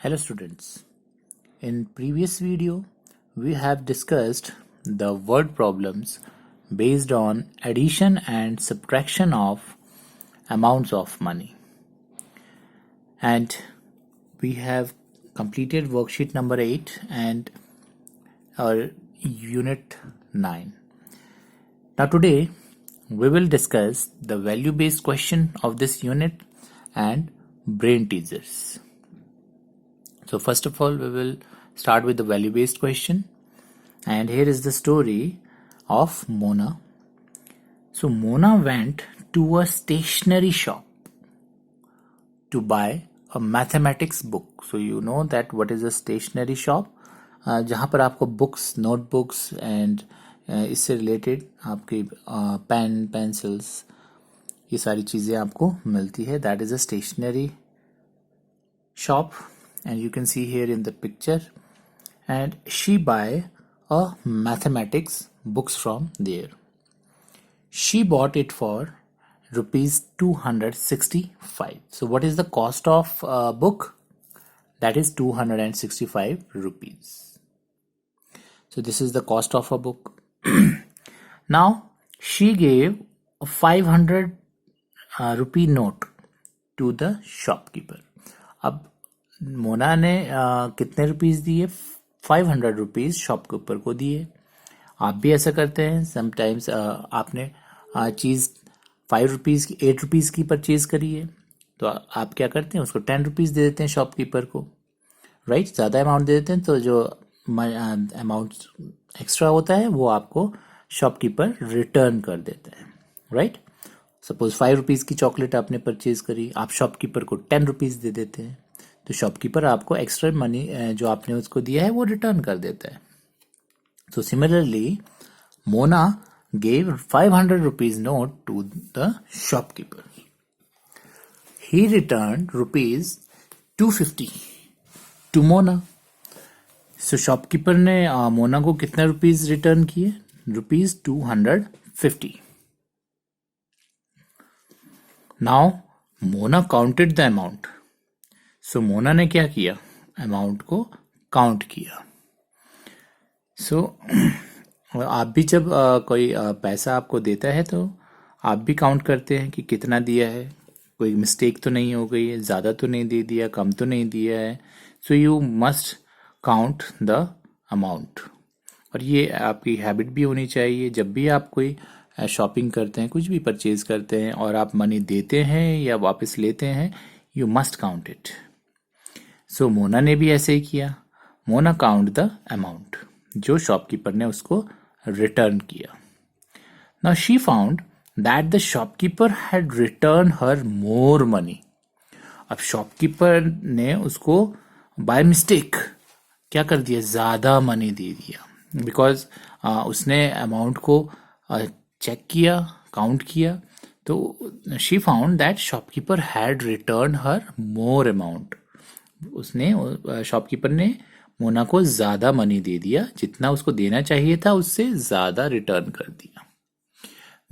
Hello students. In previous video, we have discussed the word problems based on addition and subtraction of amounts of money. And we have completed worksheet number 8 and our unit 9. Now today, we will discuss the value-based question of this unit and brain teasers. So first of all, we will start with the value-based question. And here is the story of Mona. So Mona went to a stationery shop to buy a mathematics book. So you know that what is a stationery shop? जहाँ पर आपको books, notebooks and इससे related आपके pen, pencils, ये सारी चीज़ें आपको मिलती है. That is a stationery shop, and you can see here in the picture, and she buy a mathematics books from there. She bought it for rupees 265. So what is the cost of book? That is 265 rupees. So this is the cost of a book. Now she gave a 500 rupee note to the shopkeeper. अब मोना ने कितने rupees दिए? 500 rupees shopkeeper को दिए. आप भी ऐसा करते हैं. समटाइम्स आपने चीज़ 5 रुपीज़ की, 8 रुपीज़ की परचेज करी है, तो आप क्या करते हैं, उसको 10 रुपीज़ दे देते हैं शॉपकीपर को, राइट. ज़्यादा अमाउंट दे देते हैं तो जो अमाउंट एक्स्ट्रा होता है वो आपको शॉपकीपर रिटर्न कर देता है, राइट. सपोज 5 रुपीज़ की चॉकलेट आपने परचेज करी, आप शॉपकीपर को 10 रुपीज़ दे देते हैं, तो शॉपकीपर आपको एक्स्ट्रा मनी जो आपने उसको दिया है वो रिटर्न कर देता है. So similarly Mona gave 500 rupees note to the shopkeeper. He returned rupees 250 to Mona. So shopkeeper ने मोना को कितना रुपीज रिटर्न किए? Rupees 250. Now Mona counted the amount. So Mona ने क्या किया? अमाउंट को काउंट किया. So आप भी जब कोई पैसा आपको देता है तो आप भी काउंट करते हैं कि कितना दिया है, कोई मिस्टेक तो नहीं हो गई है, ज़्यादा तो नहीं दे दिया, कम तो नहीं दिया है. So you must count the amount. और ये आपकी हैबिट भी होनी चाहिए. जब भी आप कोई शॉपिंग करते हैं, कुछ भी परचेज करते हैं और आप मनी देते हैं या वापस लेते हैं, यू मस्ट काउंट इट. सो मोना ने भी ऐसे ही किया. मोना काउंट द अमाउंट जो शॉपकीपर ने उसको रिटर्न किया. Now she found that the shopkeeper had returned her more money. अब शॉपकीपर ने उसको बाय मिस्टेक क्या कर दिया? ज़्यादा मनी दे दिया. बिकॉज उसने अमाउंट को चेक किया, काउंट किया, तो she found that shopkeeper had return her more amount. उसने शॉपकीपर ने मोना को ज़्यादा मनी दे दिया, जितना उसको देना चाहिए था उससे ज़्यादा रिटर्न कर दिया.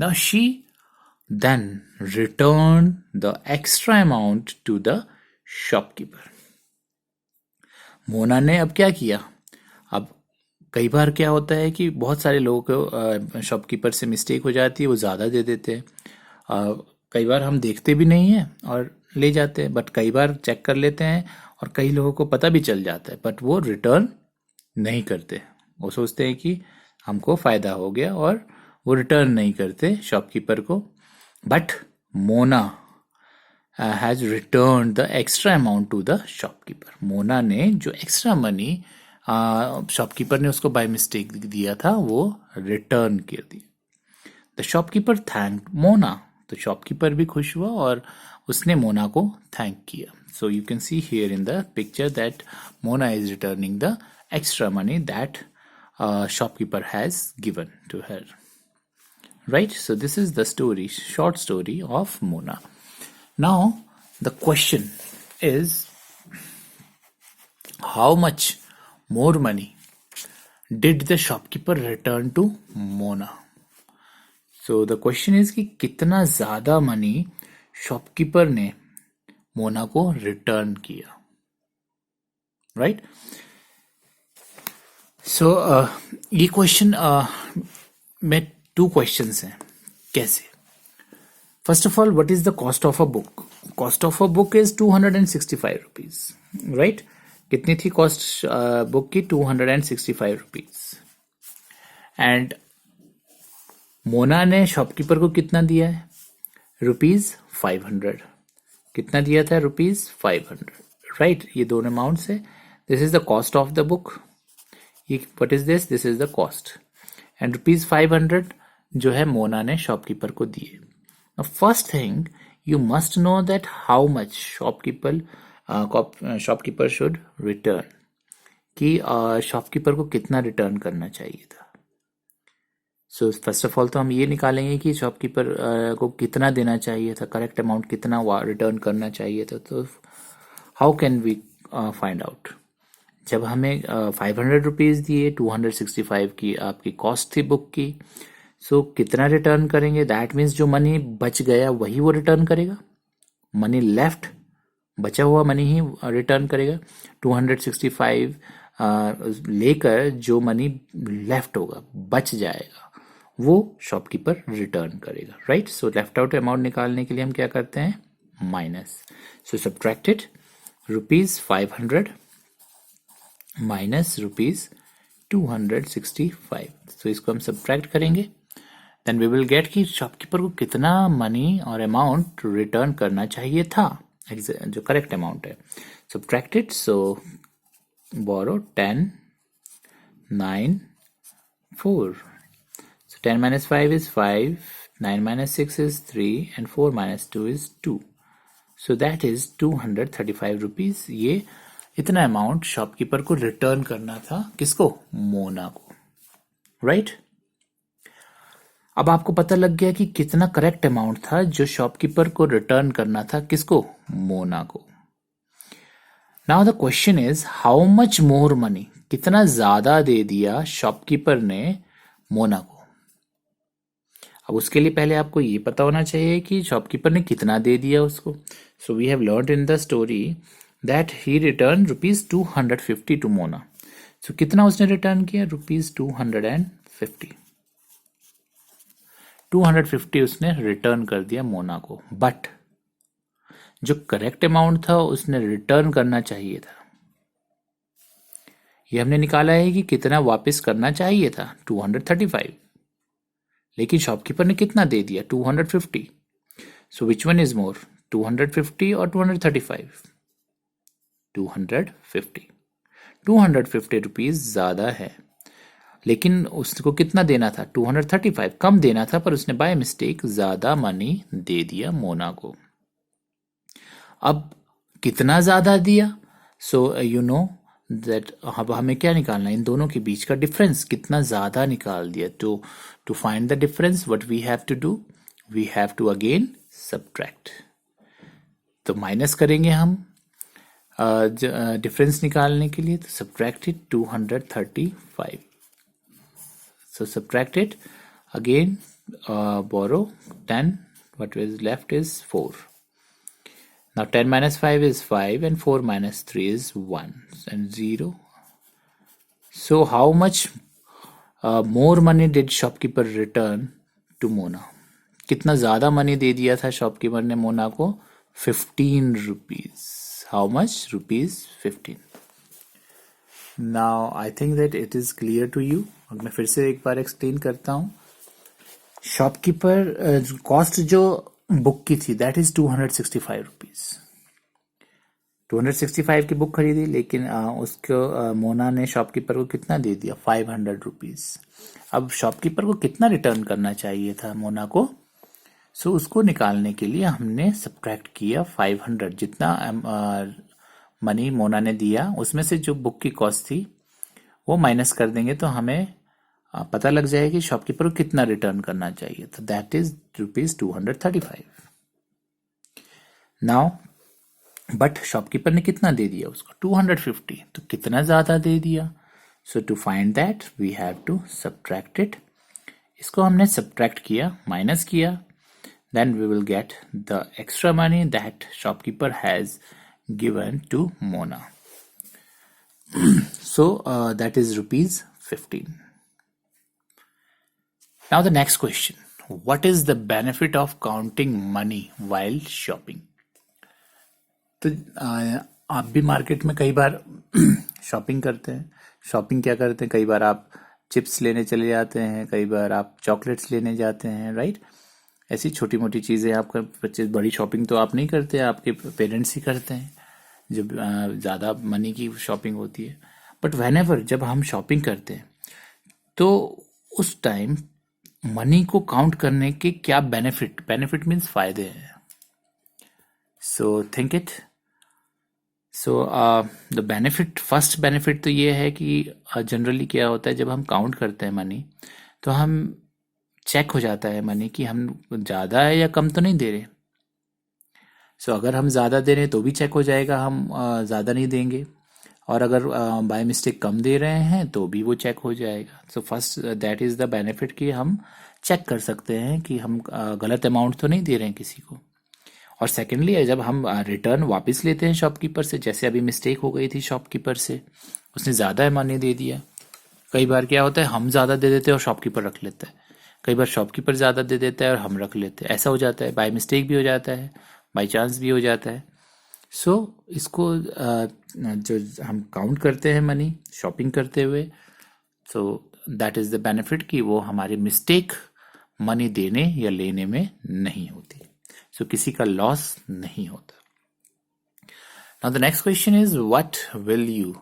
Now she then returned the extra amount to the shopkeeper. Mona ने अब क्या किया? अब कई बार क्या होता है कि बहुत सारे लोगों को शॉपकीपर से मिस्टेक हो जाती है, वो ज़्यादा दे देते हैं. कई बार हम देखते भी नहीं हैं और ले जाते हैं, बट कई बार चेक कर लेते हैं और कई लोगों को पता भी चल जाता है, बट वो रिटर्न नहीं करते. वो सोचते हैं कि हमको फ़ायदा हो गया और वो रिटर्न नहीं करते शॉपकीपर को. But Mona has return the extra amount to the shopkeeper. Mona ने जो एक्स्ट्रा मनी शॉपकीपर ने उसको बाय मिस्टेक दिया था वो रिटर्न कर दिया. The shopkeeper thank Mona. तो शॉपकीपर भी खुश हुआ और उसने मोना को थैंक किया. So you can see here in the picture that Mona is returning the extra money that shopkeeper has given to her. Right? So this is the story, short story of Mona. Now the question is, how much more money did the shopkeeper return to Mona? So the question is कि कितना ज़्यादा money shopkeeper ने मोना को return किया. Right. सो ये question में 2 questions हैं। कैसे? First of all, what is the cost of a book? Cost of a book is 265 rupees, right. कितनी थी कॉस्ट बुक की? 265 रुपीज। एंड मोना ने शॉपकीपर को कितना दिया है? ₹500। कितना दिया था? ₹500, राइट। ये दोनों अमाउंट्स है। This is the cost of the book. ये what is this? This is the cost. And ₹500 जो है मोना ने शॉपकीपर को दिए। Now, first thing, you must know that how much shopkeeper should return, कि शॉपकीपर को कितना रिटर्न करना चाहिए था। सो फर्स्ट ऑफ ऑल तो हम ये निकालेंगे कि शॉपकीपर को कितना देना चाहिए था, करेक्ट अमाउंट कितना रिटर्न करना चाहिए था। तो how can we find out? जब हमें 500 रुपीज़ दिए, 265 की आपकी कॉस्ट थी बुक की, सो कितना रिटर्न करेंगे? दैट मीन्स जो मनी बच गया वही वो रिटर्न करेगा। मनी लेफ्ट, बचा हुआ मनी ही रिटर्न करेगा। 265 लेकर जो मनी लेफ्ट होगा, बच जाएगा, वो शॉपकीपर रिटर्न करेगा, right. So left out amount निकालने के लिए हम क्या करते हैं? माइनस। सो सब्ट्रैक्टेड ₹500 माइनस ₹265। तो इसको हम सब्ट्रैक्ट करेंगे, देन वी विल गेट कि शॉपकीपर को कितना मनी और अमाउंट रिटर्न करना चाहिए था, जो करेक्ट अमाउंट है। Subtracted, so borrow 10, 9, 4. So 10 minus 5 is 5, 9 minus 6 is 3, and 4 minus 2 is 2. So that is 235 rupees. ये इतना अमाउंट शॉपकीपर को रिटर्न करना था। किसको? मोना को, राइट। अब आपको पता लग गया कि कितना करेक्ट अमाउंट था जो शॉपकीपर को रिटर्न करना था। किसको? मोना को। Now the question is how much more money, कितना ज्यादा दे दिया शॉपकीपर ने मोना को। अब उसके लिए पहले आपको ये पता होना चाहिए कि शॉपकीपर ने कितना दे दिया उसको। So we have learned in the story that he return ₹250 to Mona. So कितना उसने रिटर्न किया? ₹250। 250 उसने रिटर्न कर दिया मोना को। बट जो करेक्ट अमाउंट था उसने रिटर्न करना चाहिए था। ये हमने निकाला है कि कितना वापस करना चाहिए था, 235। लेकिन शॉपकीपर ने कितना दे दिया? 250। सो विच वन इज मोर, 250 और 235? 250। 250 रुपीज ज्यादा है, लेकिन उसको कितना देना था? 235। कम देना था, पर उसने बाय मिस्टेक ज्यादा मनी दे दिया मोना को। अब कितना ज्यादा दिया? सो यू नो दैट अब हमें क्या निकालना है? इन दोनों के बीच का डिफरेंस कितना ज्यादा निकाल दिया। To find the difference what we have to do, we have to again subtract. तो माइनस करेंगे हम डिफरेंस निकालने के लिए। तो subtracted 235। So subtract it again, borrow 10, what is left is 4. Now 10 minus 5 is 5 and 4 minus 3 is 1 and 0. So how much more money did shopkeeper return to Mona? कितना ज्यादा money दे दिया था शॉपकीपर ने मोना को? 15 rupees. How much? ₹15। Now I think that it is clear to you. और मैं फिर से एक बार एक्सप्लेन करता हूँ। शॉपकीपर कॉस्ट जो बुक की थी दैट इज 265 रुपीज। 265 की बुक खरीदी, लेकिन उसको मोना ने शॉपकीपर को कितना दे दिया? 500 रुपीज। अब शॉपकीपर को कितना रिटर्न करना चाहिए था मोना को? सो उसको निकालने के लिए हमने सब्ट्रैक्ट किया 500। जितना मनी मोना ने दिया उसमें से जो बुक की कॉस्ट थी वो माइनस कर देंगे, तो हमें पता लग जाएगा कि शॉपकीपर को कितना रिटर्न करना चाहिए। तो that is ₹235। Now but shopkeeper ने कितना दे दिया उसको? 250। तो कितना ज्यादा दे दिया? So to find that we have to subtract it. इसको हमने सब्ट्रैक्ट किया, माइनस किया, then we will get the extra money that shopkeeper has given to Mona. So that is rupees 15. Now the next question. What is the benefit of counting money while shopping? तो आप भी market में कई बार shopping करते हैं. Shopping क्या करते हैं, कई बार आप चिप्स लेने चले जाते हैं, कई बार आप चॉकलेट्स लेने जाते हैं, राइट. ऐसी छोटी मोटी चीज़ें आपका परचेज. बड़ी शॉपिंग तो आप नहीं करते, आपके पेरेंट्स ही करते हैं जब ज़्यादा मनी की शॉपिंग होती है. बट व्हेनेवर जब हम शॉपिंग करते हैं तो उस टाइम मनी को काउंट करने के क्या बेनिफिट मीन्स फायदे हैं. So think it. So the first benefit तो ये है कि जनरली क्या होता है, जब हम काउंट करते हैं मनी तो हम चेक हो जाता है मनी कि हम ज़्यादा है या कम तो नहीं दे रहे. सो अगर हम ज़्यादा दे रहे हैं तो भी चेक हो जाएगा हम ज़्यादा नहीं देंगे, और अगर बाय मिस्टेक कम दे रहे हैं तो भी वो चेक हो जाएगा. So first that is the benefit कि हम चेक कर सकते हैं कि हम गलत अमाउंट तो नहीं दे रहे हैं किसी को. और सेकेंडली जब हम रिटर्न वापस लेते हैं शॉपकीपर से, जैसे अभी मिस्टेक हो गई थी शॉपकीपर से, उसने ज़्यादा मनी दे दिया. कई बार क्या होता है, हम ज़्यादा दे देते हैं और शॉपकीपर रख लेता है. कई बार शॉपकीपर ज़्यादा दे देता है और हम रख लेते हैं. ऐसा हो जाता है, बाय मिस्टेक भी हो जाता है, बाय चांस भी हो जाता है. सो इसको जो हम काउंट करते हैं मनी शॉपिंग करते हुए, so that is the benefit कि वो हमारे मिस्टेक मनी देने या लेने में नहीं होती. सो किसी का लॉस नहीं होता. Now the next question is what will you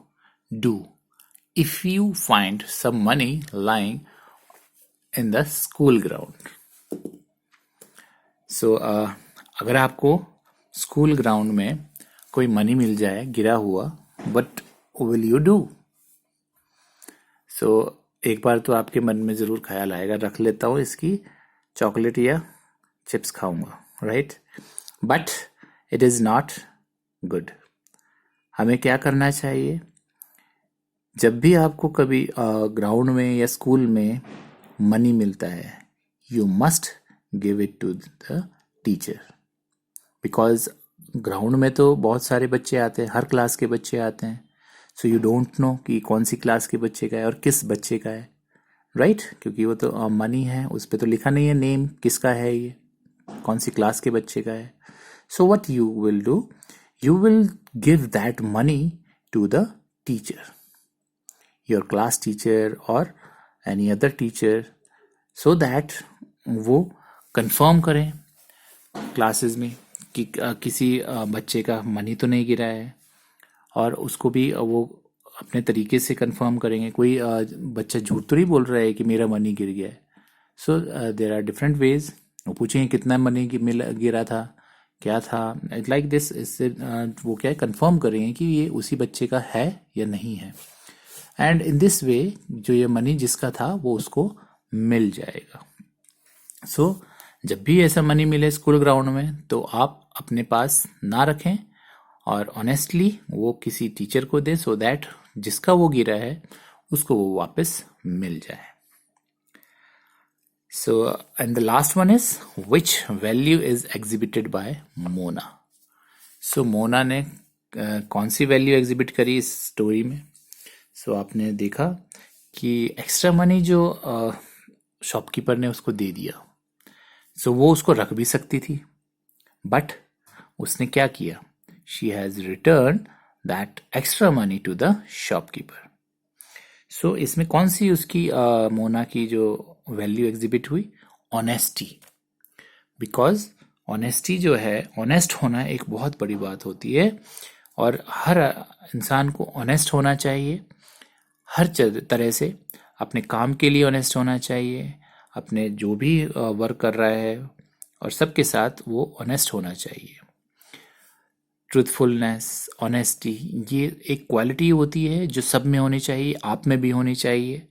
do if you find some money lying in the school ground. So अगर आपको स्कूल ग्राउंड में कोई मनी मिल जाए गिरा हुआ, व्हाट विल यू डू. सो एक बार तो आपके मन में ज़रूर ख्याल आएगा, रख लेता हूँ इसकी चॉकलेट या चिप्स खाऊंगा, right. But it is not good. हमें क्या करना चाहिए, जब भी आपको कभी ग्राउंड में या स्कूल में मनी मिलता है, you must give it to the teacher. Because ground में तो बहुत सारे बच्चे आते हैं, हर क्लास के बच्चे आते हैं. सो यू डोंट नो कि कौन सी क्लास के बच्चे का है और किस बच्चे का है, राइट. क्योंकि वो तो मनी है, उस पर तो लिखा नहीं है नेम किसका है, ये कौन सी क्लास के बच्चे का है. So what you will do, you will give that money to the teacher, your class teacher or any other teacher, so that वो कंफर्म करें क्लासेस में कि किसी बच्चे का मनी तो नहीं गिरा है, और उसको भी वो अपने तरीके से कंफर्म करेंगे. कोई बच्चा झूठ तो नहीं बोल रहा है कि मेरा मनी गिर गया है. So there are different ways. वो पूछेंगे कितना मनी गिरा था, क्या था, लाइक दिस. इससे वो क्या है, कंफर्म करेंगे कि ये उसी बच्चे का है या नहीं है. एंड इन दिस वे जो ये मनी जिसका था वो उसको मिल जाएगा. सो जब भी ऐसा मनी मिले स्कूल ग्राउंड में तो आप अपने पास ना रखें और ऑनेस्टली वो किसी टीचर को दें, सो दैट जिसका वो गिरा है उसको वो वापस मिल जाए. So, and the last one is which value is exhibited by Mona. So, Mona ने कौन सी वैल्यू एग्जिबिट करी इस स्टोरी में. सो आपने देखा कि एक्स्ट्रा मनी जो शॉपकीपर ने उसको दे दिया, सो वो उसको रख भी सकती थी, बट उसने क्या किया, she has return that extra money to the shopkeeper. So इसमें कौन सी उसकी मोना की जो वैल्यू एग्जिबिट हुई, ऑनेस्टी. बिकॉज ऑनेस्टी जो है, ऑनेस्ट होना एक बहुत बड़ी बात होती है, और हर इंसान को ऑनेस्ट होना चाहिए हर तरह से. अपने काम के लिए ऑनेस्ट होना चाहिए, अपने जो भी वर्क कर रहा है और सबके साथ वो ऑनेस्ट होना चाहिए. ट्रूथफुलनेस, ऑनेस्टी, ये एक क्वालिटी होती है जो सब में होनी चाहिए, आप में भी होनी चाहिए.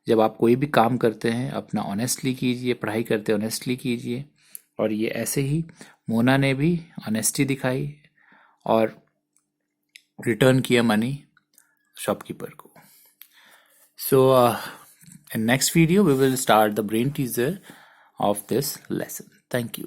जब आप कोई भी काम करते हैं अपना ऑनेस्टली कीजिए, पढ़ाई करते ऑनेस्टली कीजिए. और ये ऐसे ही मोना ने भी ऑनेस्टी दिखाई और रिटर्न किया मनी शॉपकीपर को. So in next video we will start the brain teaser of this lesson. Thank you.